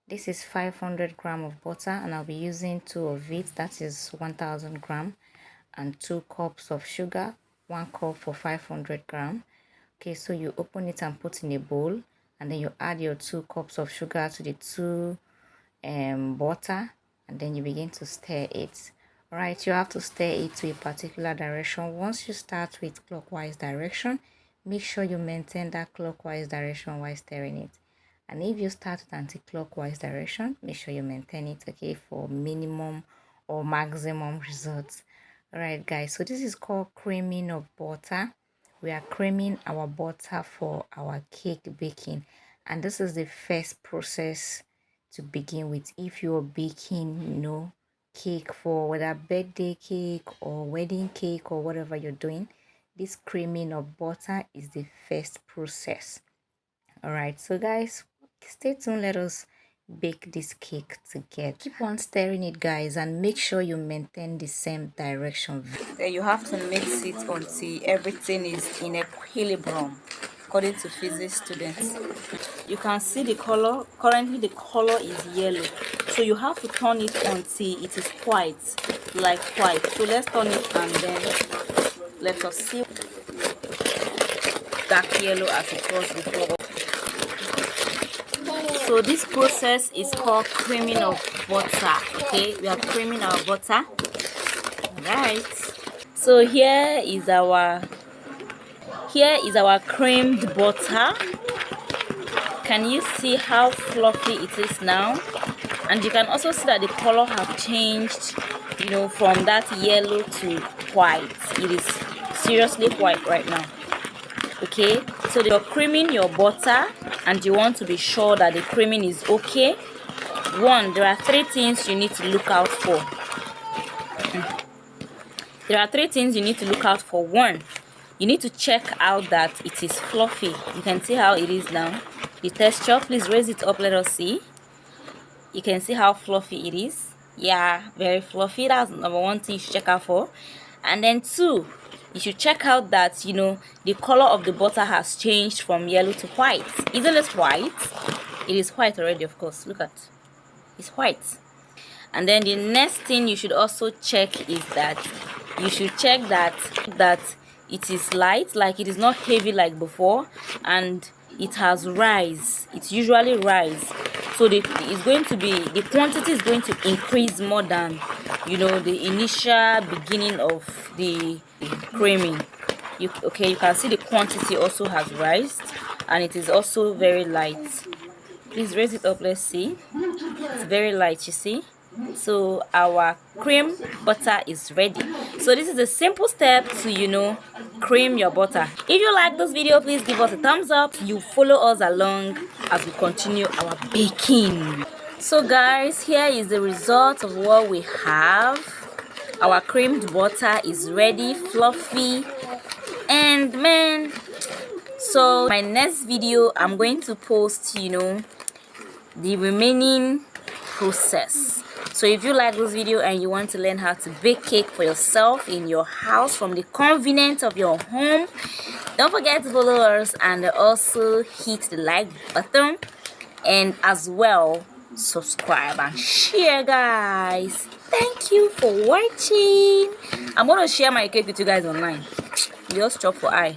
This is 500 gram of butter, and I'll be using 2 of it. That is 1000 gram, and 2 cups of sugar, 1 cup for 500 gram. Okay, so you open it and put in a bowl, and then you add your 2 cups of sugar to the 2 butter, and then you begin to stir it. All right, you have to stir it to a particular direction. Once you start with clockwise direction, make sure you maintain that clockwise direction while stirring it. And if you start with anti-clockwise direction, make sure you maintain it, okay, for minimum or maximum results. All right, guys, so this is called creaming of butter. We are creaming our butter for our cake baking, and this is the first process to begin with. If you're baking, cake for whether birthday cake or wedding cake or whatever you're doing, this creaming of butter is the first process. All right, so guys, stay tuned. Let us bake this cake together. Keep on stirring it, guys, and make sure you maintain the same direction. Then you have to mix it until everything is in equilibrium, according to physics students. You can see the color. Currently the color is yellow, so you have to turn it until it is white, like white. So let's turn it, and then let us see. Dark yellow as it was before. So this process is called creaming of butter. Okay, we are creaming our butter. Right, so here is our creamed butter. Can you see how fluffy it is now? And you can also see that the color have changed, from that yellow to white. It is seriously white right now. Okay, so you're creaming your butter and you want to be sure that the creaming is okay. There are 3 things you need to look out for. There are 3 things you need to look out for. 1, you need to check out that it is fluffy. You can see how it is now. The texture, please raise it up, let us see. You can see how fluffy it is. Yeah, very fluffy. That's number 1 thing you should check out for. And then 2, you should check out that the color of the butter has changed from yellow to white. Isn't it white? It is white already, of course. Look at, it's white. And then the next thing you should also check is that you should check that it is light, like it is not heavy like before, and it has rise. It usually rise, so the quantity is going to increase more than the initial beginning of the creaming. You can see the quantity also has risen, and it is also very light. Please raise it up, let's see. It's very light, you see. So our cream butter is ready. So this is a simple step to cream your butter. If you like this video, please give us a thumbs up. You follow us along as we continue our baking. So guys, here is the result of what we have. Our creamed butter is ready, fluffy, and man, so my next video I'm going to post the remaining process. So if you like this video and you want to learn how to bake cake for yourself in your house from the convenience of your home, don't forget to follow us and also hit the like button, and as well subscribe and share, guys. Thank you for watching. I'm gonna share my cake with you guys online. Just chop for eye.